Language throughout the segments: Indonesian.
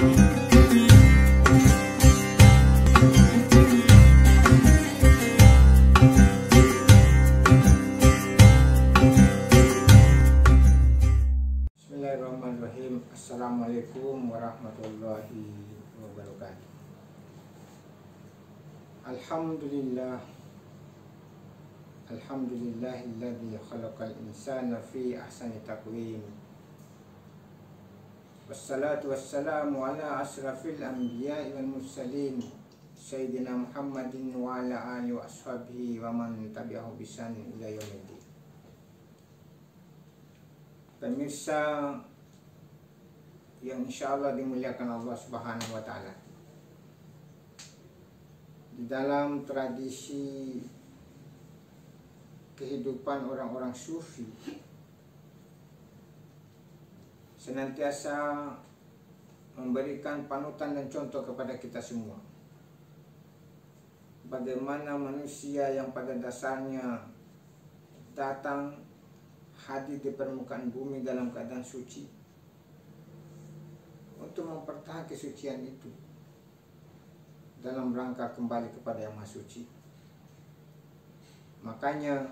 Bismillahirrahmanirrahim. Assalamualaikum warahmatullahi wabarakatuh. Alhamdulillahilladzi khalaqal insana fi ahsani taqwim. Wassalatu wassalamu ala asrafil anbiya'i wal mursalin Sayyidina Muhammadin wa ala alihi wa ashabihi wa man tabi'ahu bisan ila yaumiddin. Pemirsa yang insya Allah dimuliakan Allah Subhanahu wa Ta'ala, di dalam tradisi kehidupan orang-orang sufi senantiasa memberikan panutan dan contoh kepada kita semua, bagaimana manusia yang pada dasarnya datang hadir di permukaan bumi dalam keadaan suci untuk mempertahankan kesucian itu dalam rangka kembali kepada yang Maha Suci. Makanya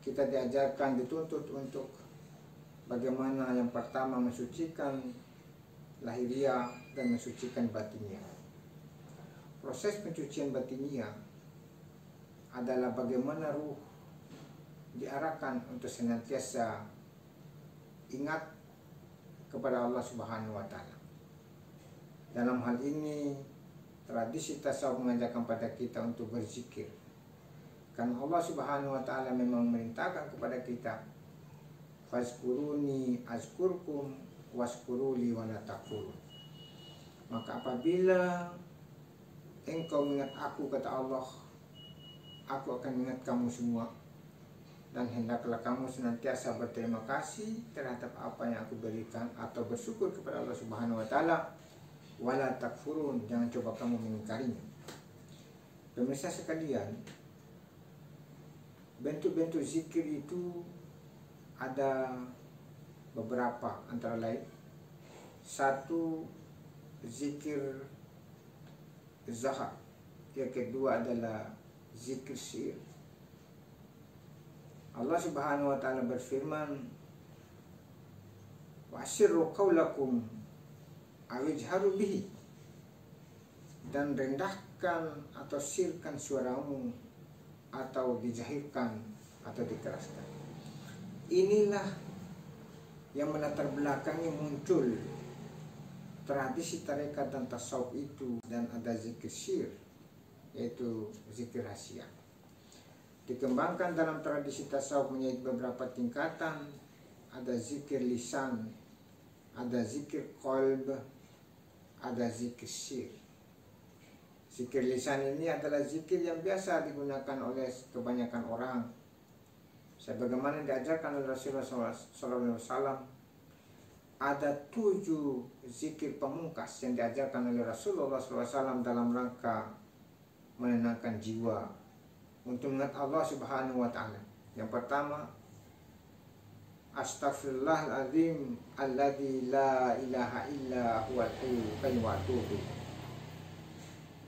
kita diajarkan, dituntut untuk bagaimana yang pertama mensucikan lahiriah dan mensucikan batiniah. Proses pencucian batiniah adalah bagaimana ruh diarahkan untuk senantiasa ingat kepada Allah Subhanahu wa Ta'ala. Dalam hal ini tradisi tasawuf mengajarkan pada kita untuk berzikir, karena Allah Subhanahu wa Ta'ala memang merintahkan kepada kita, fazkuruni azkurkum waskuruli wala takfurun. Maka apabila engkau mengingat aku, kata Allah, aku akan mengingat kamu semua, dan hendaklah kamu senantiasa berterima kasih terhadap apa yang aku berikan, atau bersyukur kepada Allah Subhanahu wa Ta'ala. Wala takfurun, jangan coba kamu mengingkarinya. Pemirsa sekalian, bentuk-bentuk zikir itu ada beberapa, antara lain satu, zikir zahar. Yang kedua adalah zikir sir. Allah Subhanahu wa Ta'ala berfirman, wa asirru qawlakum awijharu bihi, dan rendahkan atau sirkan suaramu, atau dijahirkan atau dikeraskan. Inilah yang melatar belakangi muncul tradisi tarekat dan tasawuf itu, dan ada zikir sir, yaitu zikir rahasia. Dikembangkan dalam tradisi tasawuf menjadi beberapa tingkatan. Ada zikir lisan, ada zikir qalb, ada zikir sir. Zikir lisan ini adalah zikir yang biasa digunakan oleh kebanyakan orang, sebagaimana diajarkan oleh Rasulullah SAW. Ada 7 zikir pemungkas yang diajarkan oleh Rasulullah SAW dalam rangka menenangkan jiwa untuk mengingat Allah Subhanahu wa Ta'ala. Yang pertama, astaghfirullahaladzim alladzi la ilaha illa huwal hayyul qayyum wa atubu.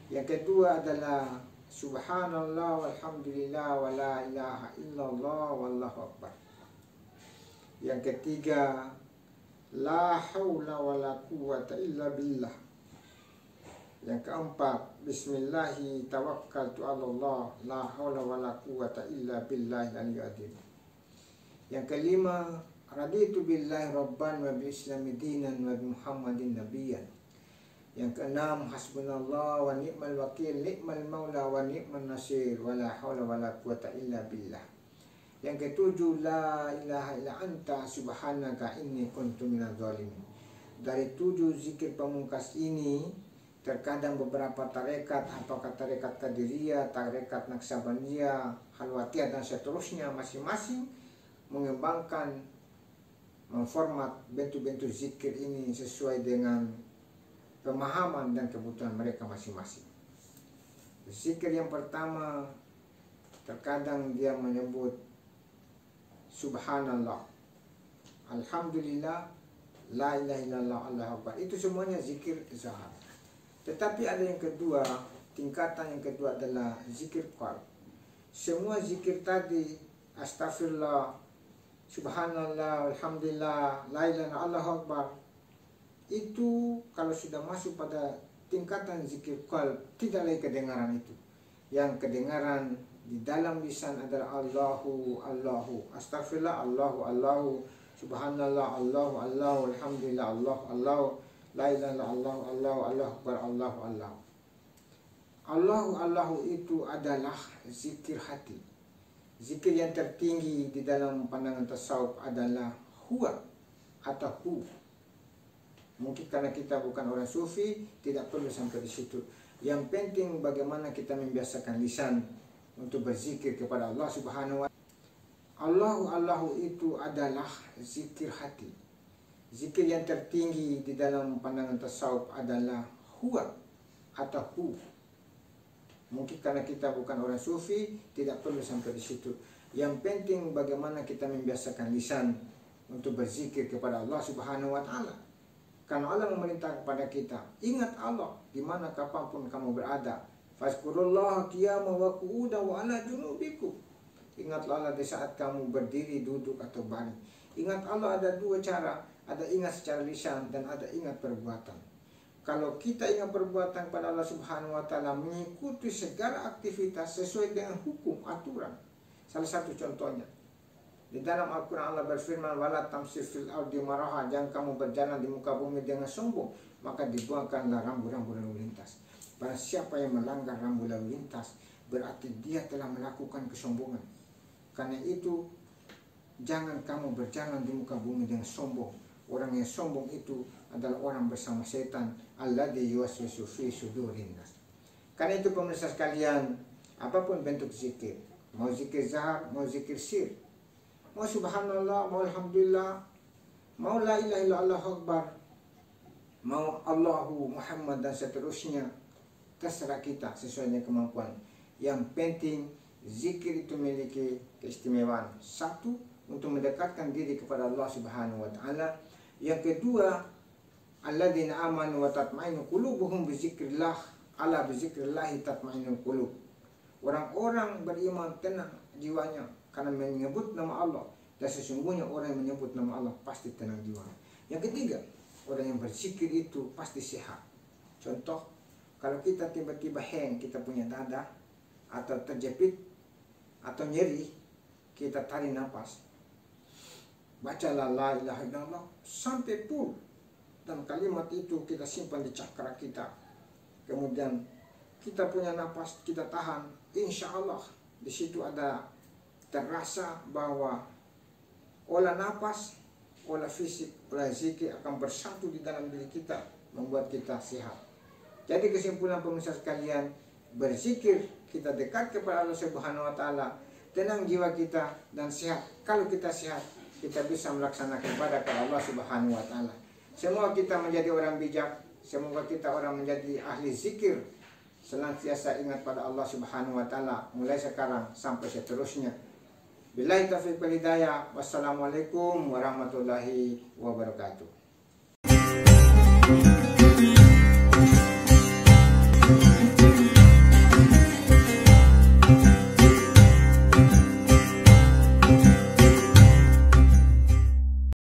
Yang kedua adalah subhanallah walhamdulillah wa la ilaha illallah wallahu akbar. Yang ketiga, la haula wa la quwwata illa billah. Yang keempat, bismillahi tawakkaltu 'alallah, la haula wala quwwata illa billahil aliyyil azim. Yang kelima, raditu billahi rabban wa bil islami dinan wa bi muhammadin nabiyyan. Yang keenam, hasbunallah wa ni'mal wakil, ni'mal maula wa ni'man nasir, wa la haula wala quwwata illa billah. Yang ketujuh, la ilaha illa anta subhanaka inni kuntu minadz zalimin. Dari 7 zikir pemungkas ini, terkadang beberapa tarekat, apakah tarekat Qadiriyah, tarekat Naqsabandiyah, Khalwatiyah, dan seterusnya, masing-masing mengembangkan, memformat bentuk-bentuk zikir ini sesuai dengan pemahaman dan kebutuhan mereka masing-masing. Zikir yang pertama, terkadang dia menyebut subhanallah, alhamdulillah, la ilaha illallah, Allahu akbar. Itu semuanya zikir zahar. Tetapi ada yang kedua, tingkatan yang kedua adalah zikir qalb. Semua zikir tadi, astagfirullah, subhanallah, alhamdulillah, la ilaha illallah, Allahu akbar, itu kalau sudah masuk pada tingkatan zikir qalb, tidak lagi kedengaran itu. Yang kedengaran di dalam lisan adalah Allahu, Allahu, astagfirullah, Allahu, Allahu, subhanallah, Allahu, Allahu, alhamdulillah, Allahu, Allahu, la ilaha illallah, Allahu, Allahu, Allahu akbar, Allahu, Allahu. Allahu, Allahu itu adalah zikir hati. Zikir yang tertinggi di dalam pandangan tasawuf adalah huwa atau hu. Mungkin karena kita bukan orang sufi, tidak perlu sampai di situ. Yang penting bagaimana kita membiasakan lisan untuk berzikir kepada Allah Subhanahu wa Ta'ala. Allahu, Allahu itu adalah zikir hati. Zikir yang tertinggi di dalam pandangan tasawuf adalah huwa atau hu. Mungkin karena kita bukan orang sufi, tidak perlu sampai di situ. Yang penting bagaimana kita membiasakan lisan untuk berzikir kepada Allah Subhanahu wa Ta'ala. Karena Allah memerintah kepada kita, ingat Allah di mana kapanpun kamu berada. Fazkurullaha qiyaman wa qu'udan wa ala junubikum. Ingatlah Allah di saat kamu berdiri, duduk atau baring. Ingat Allah ada dua cara, ada ingat secara lisan dan ada ingat perbuatan. Kalau kita ingat perbuatan pada Allah Subhanahu wa Ta'ala, mengikuti segala aktivitas sesuai dengan hukum, aturan. Salah satu contohnya, di dalam Al-Quran Allah berfirman, wala tamshi fil ardi maraha, jangan kamu berjalan di muka bumi dengan sombong, maka dibuangkanlah rambu-rambu lalu lintas. Barang siapa yang melanggar rambu lalu lintas, berarti dia telah melakukan kesombongan. Karena itu, jangan kamu berjalan di muka bumi dengan sombong. Orang yang sombong itu adalah orang bersama setan, alladzi yuwaswisu fi sudurin nas. Karena itu pemirsa sekalian, apapun bentuk zikir, mau zikir zahar, mau zikir sir, mau subhanallah, mau alhamdulillah, mau la ilaha illallah akbar, mau Allahu Muhammad dan seterusnya, terserah kita sesuai dengan kemampuan. Yang penting zikir itu memiliki keistimewaan. Satu, untuk mendekatkan diri kepada Allah Subhanahu wa Ta'ala. Yang kedua, alladzina amanu wa tatma'innu qulubuhum bizikrillah, ala bizikrillah tatma'innul qulub. Orang-orang beriman tenang jiwanya karena menyebut nama Allah, dan sesungguhnya orang yang menyebut nama Allah pasti tenang jiwanya. Yang ketiga, orang yang berzikir itu pasti sehat. Contoh, kalau kita tiba-tiba hang, kita punya dada atau terjepit atau nyeri, kita tarik nafas, bacalah la ilaha illallah sampai full, dan kalimat itu kita simpan di cakra kita. Kemudian kita punya nafas, kita tahan, insya Allah di situ ada terasa bahwa olah nafas, olah fisik, olah zikir akan bersatu di dalam diri kita, membuat kita sehat. Jadi kesimpulan pemirsa sekalian, berzikir kita dekat kepada Allah Subhanahu wa Ta'ala, tenang jiwa kita dan sehat. Kalau kita sehat, kita bisa melaksanakan ibadah kepada Allah Subhanahu wa Ta'ala. Semoga kita menjadi orang bijak, semoga kita orang menjadi ahli zikir, senantiasa ingat pada Allah Subhanahu wa Ta'ala mulai sekarang sampai seterusnya. Billahi taufiq wal hidayah. Wassalamualaikum warahmatullahi wabarakatuh.